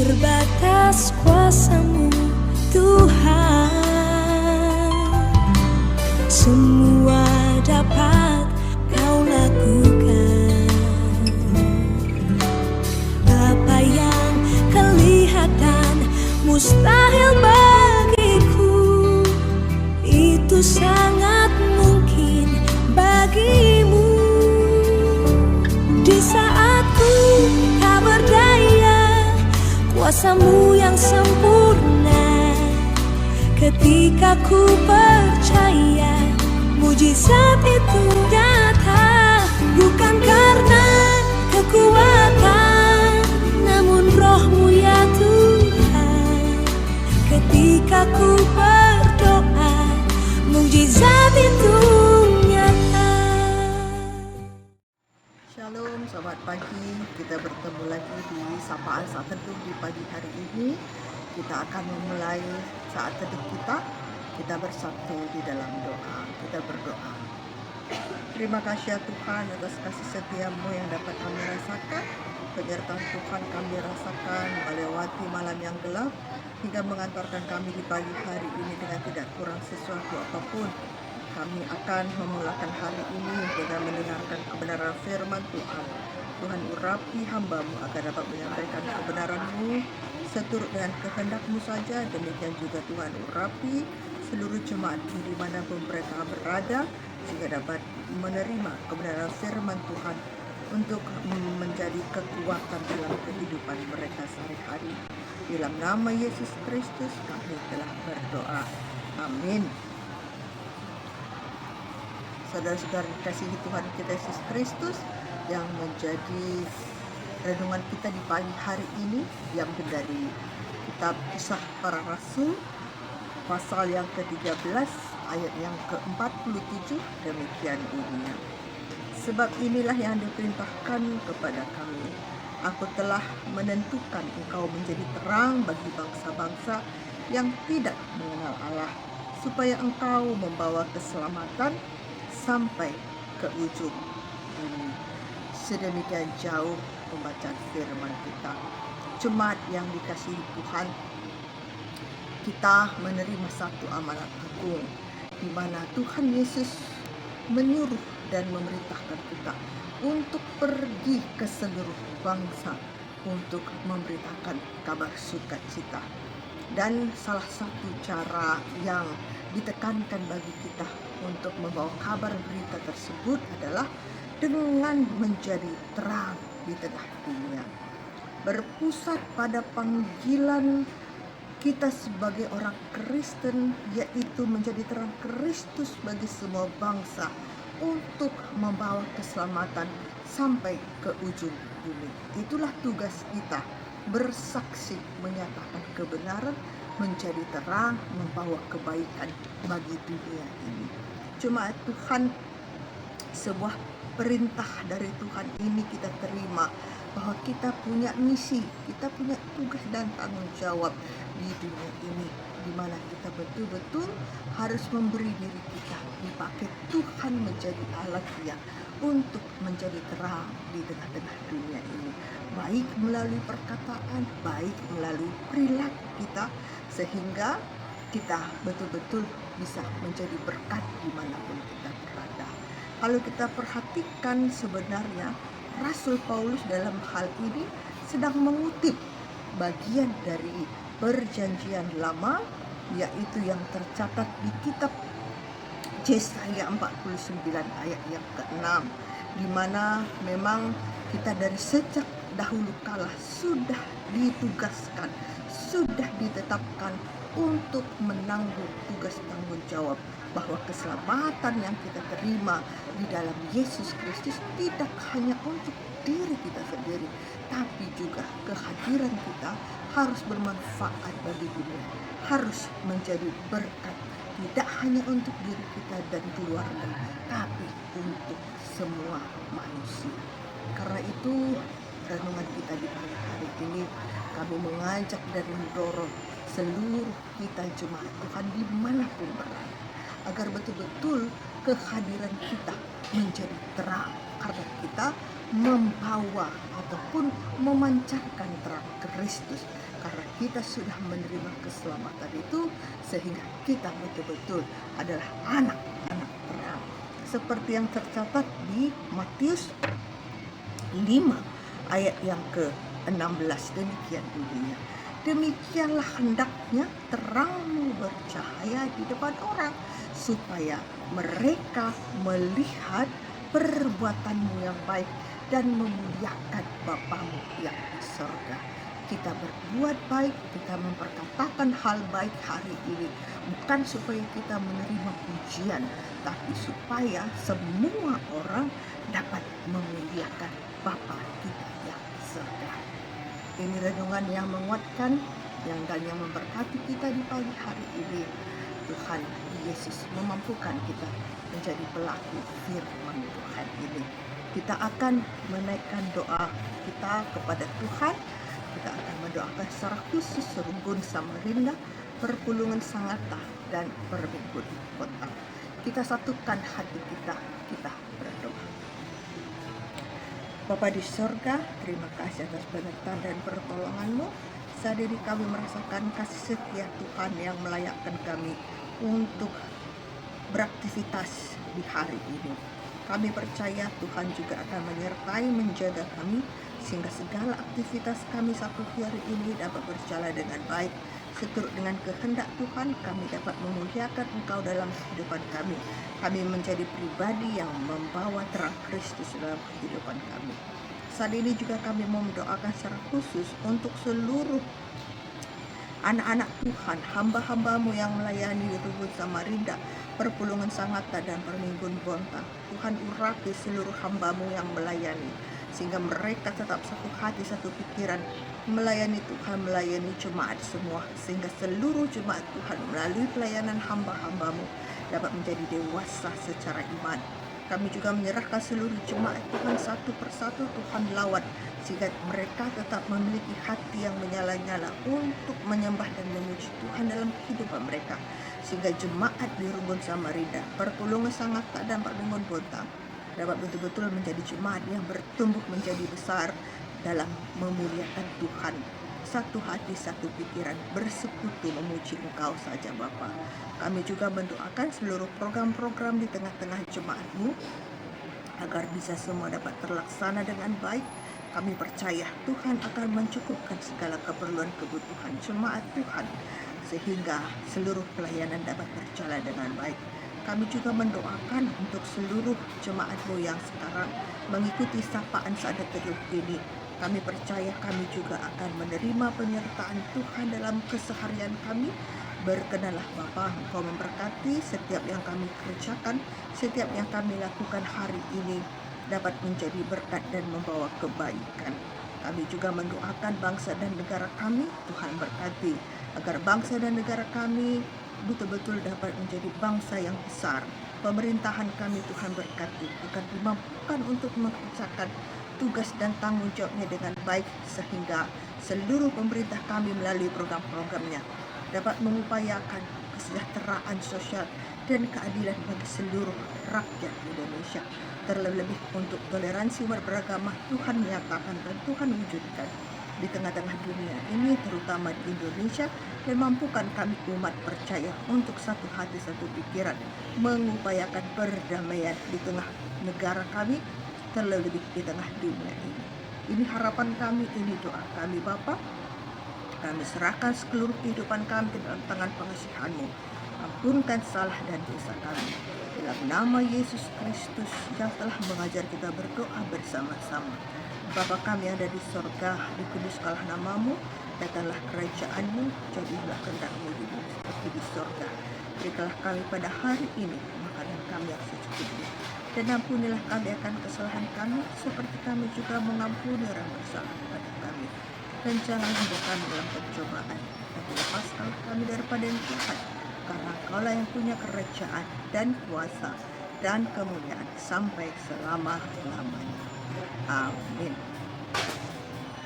terbatas kuasa-Mu Tuhan. Semua dapat Kau lakukan. Apa yang kelihatan mustahil bagiku, itu sangat mungkin bagimu. Di saat ku tak berdaya, kuasa-Mu yang sempurna. Ketika ku percaya, mujizat itu nyata. Bukan karena kekuatan, namun Roh-Mu ya Tuhan. Ketika ku berdoa, mujizat itu nyata. Shalom Sobat Pagi, kita bertemu lagi di Sapaan Saat Teduh di pagi hari ini. Kita akan memulai saat teduh kita bersatu di dalam doa. Kita berdoa. Terima kasih ya Tuhan atas kasih setia-Mu yang dapat kami rasakan. Penyertaan Tuhan kami rasakan melewati malam yang gelap hingga mengantarkan kami di pagi hari ini dengan tidak kurang sesuatu apapun. Kami akan memulakan hari ini dengan mendengarkan kebenaran firman Tuhan. Tuhan urapi hamba-Mu agar dapat menyampaikan kebenaran-Mu seturut dengan kehendak-Mu saja. Demikian juga Tuhan urapi seluruh jemaat di manapun mereka berada, sehingga dapat menerima kebenaran firman Tuhan untuk menjadi kekuatan dalam kehidupan mereka sehari-hari. Dalam nama Yesus Kristus kami telah berdoa. Amin. Saudara-saudara dikasihi Tuhan kita Yesus Kristus, yang menjadi renungan kita di pagi hari ini diambil dari kitab Kisah Para Rasul pasal yang ke-13 ayat yang ke-47. Demikian bunyinya. Sebab inilah yang diperintahkan kepada kami, aku telah menentukan engkau menjadi terang bagi bangsa-bangsa yang tidak mengenal Allah, supaya engkau membawa keselamatan sampai ke ujung bumi. Sedemikian jauh pembacaan firman kita. Jemaat yang dikasihi Tuhan, kita menerima satu amanat agung, di mana Tuhan Yesus menyuruh dan memerintahkan kita untuk pergi ke seluruh bangsa untuk memberitakan kabar sukacita. Dan salah satu cara yang ditekankan bagi kita untuk membawa kabar berita tersebut adalah dengan menjadi terang di tengah dunia. Berpusat pada panggilan kita sebagai orang Kristen, yaitu menjadi terang Kristus bagi semua bangsa untuk membawa keselamatan sampai ke ujung bumi. Itulah tugas kita, bersaksi, menyatakan kebenaran, menjadi terang, membawa kebaikan bagi dunia ini. Jemaat Tuhan, sebuah perintah dari Tuhan ini kita terima, bahwa kita punya misi, kita punya tugas dan tanggung jawab di dunia ini, di mana kita betul-betul harus memberi diri kita dipakai Tuhan menjadi alat Dia untuk menjadi terang di tengah-tengah dunia ini, baik melalui perkataan, baik melalui perilaku kita, sehingga kita betul-betul bisa menjadi berkat dimanapun kita berada. Kalau kita perhatikan, sebenarnya Rasul Paulus dalam hal ini sedang mengutip bagian dari Perjanjian Lama, yaitu yang tercatat di kitab Yesaya 49 ayat yang ke-6, di mana memang kita dari sejak dahulu kala sudah ditugaskan, sudah ditetapkan untuk menanggung tugas tanggung jawab, bahwa keselamatan yang kita terima di dalam Yesus Kristus tidak hanya untuk diri kita sendiri, tapi juga kehadiran kita harus bermanfaat bagi dunia, harus menjadi berkat, tidak hanya untuk diri kita dan keluarga, tapi untuk semua manusia. Karena itu, renungan kita di pagi hari ini, kami mengajak dan mendorong seluruh kita jemaat Tuhan dimanapun berada, agar betul-betul kehadiran kita menjadi terang, karena kita membawa ataupun memancarkan terang Kristus karena kita sudah menerima keselamatan itu, sehingga kita betul-betul adalah anak-anak terang. Seperti yang tercatat di Matius 5 ayat yang ke-16, demikian bunyinya. Demikianlah hendaknya terangmu bercahaya di depan orang, supaya mereka melihat perbuatanmu yang baik dan memuliakan Bapamu yang di sorga. Kita berbuat baik, kita memperkatakan hal baik hari ini, bukan supaya kita menerima pujian, tapi supaya semua orang dapat memuliakan Bapa kita yang di sorga. Ini renungan yang menguatkan dan yang memberkati kita di pagi hari ini. Tuhan Yesus memampukan kita menjadi pelaku firman Tuhan ini. Kita akan menaikkan doa kita kepada Tuhan. Kita akan mendoakan secara khusus Rumbun Samarinda, Perpulungan Sangatta, dan Perminggun Kota. Kita satukan hati kita berdoa. Bapa di sorga, terima kasih atas penyertaan dan pertolongan-Mu. Saat ini kami merasakan kasih setia Tuhan yang melayakkan kami untuk beraktivitas di hari ini. Kami percaya Tuhan juga akan menyertai, menjaga kami, sehingga segala aktivitas kami satu hari ini dapat berjalan dengan baik. Seturut dengan kehendak Tuhan, kami dapat memuliakan Engkau dalam kehidupan kami. Kami menjadi pribadi yang membawa terang Kristus dalam kehidupan kami. Saat ini juga kami mau mendoakan secara khusus untuk seluruh anak-anak Tuhan, hamba-hamba-Mu yang melayani di Rumbun Samarinda, Perpulungan Sangatta, dan Perminggun Bontang. Tuhan urapi seluruh hamba-Mu yang melayani, sehingga mereka tetap satu hati, satu pikiran, melayani Tuhan, melayani jemaat semua, sehingga seluruh jemaat Tuhan melalui pelayanan hamba-hamba-Mu dapat menjadi dewasa secara iman. Kami juga menyerahkan seluruh jemaat Tuhan satu persatu, Tuhan lawat, sehingga mereka tetap memiliki hati yang menyala-nyala untuk menyembah dan memuji Tuhan dalam kehidupan mereka, sehingga jemaat di Rumbun Samarinda, Perpulungan Sangatta, dan Perminggun Bontang dapat betul-betul menjadi jemaat yang bertumbuh menjadi besar dalam memuliakan Tuhan. Satu hati, satu pikiran, bersekutu memuji Engkau saja Bapa. Kami juga mendoakan seluruh program-program di tengah-tengah jemaat-Mu agar bisa semua dapat terlaksana dengan baik. Kami percaya Tuhan akan mencukupkan segala keperluan kebutuhan jemaat Tuhan, sehingga seluruh pelayanan dapat berjalan dengan baik. Kami juga mendoakan untuk seluruh jemaat-Mu yang sekarang mengikuti sapaan Saat Teduh ini. Kami percaya kami juga akan menerima penyertaan Tuhan dalam keseharian kami. Berkenanlah Bapa, Engkau memberkati setiap yang kami kerjakan, setiap yang kami lakukan hari ini dapat menjadi berkat dan membawa kebaikan. Kami juga mendoakan bangsa dan negara kami. Tuhan berkati agar bangsa dan negara kami betul-betul dapat menjadi bangsa yang besar. Pemerintahan kami Tuhan berkati agar dimampukan untuk mengerjakan tugas dan tanggung jawabnya dengan baik, sehingga seluruh pemerintah kami melalui program-programnya dapat mengupayakan kesejahteraan sosial dan keadilan bagi seluruh rakyat Indonesia. Terlebih untuk toleransi umat beragama Tuhan nyatakan dan Tuhan wujudkan di tengah-tengah dunia ini, terutama di Indonesia, dan mampukan kami umat percaya untuk satu hati, satu pikiran, mengupayakan perdamaian di tengah negara kami, terlebih di tengah dunia ini. Ini harapan kami, ini doa kami Bapa. Kami serahkan seluruh kehidupan kami ke dalam tangan pengasihan-Mu. Ampunkan salah dan dosa kami. Dalam nama Yesus Kristus yang telah mengajar kita berdoa bersama-sama. Bapa kami yang ada di sorga, dikuduskanlah nama-Mu, datanglah kerajaan-Mu, jadilah kehendak-Mu di bumi seperti di sorga. Berikanlah kami pada hari ini makanan kami yang secukupnya, dan ampunilah kami akan kesalahan kami, seperti kami juga mengampuni orang bersalah kepada kami. Dan jangan membawa kami dalam pencobaan, tapi lepaskanlah kami daripada yang jahat, karena Engkaulah yang punya kerajaan dan kuasa dan kemuliaan sampai selama-lamanya. Amin.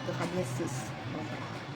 Tuhan Yesus memberkati.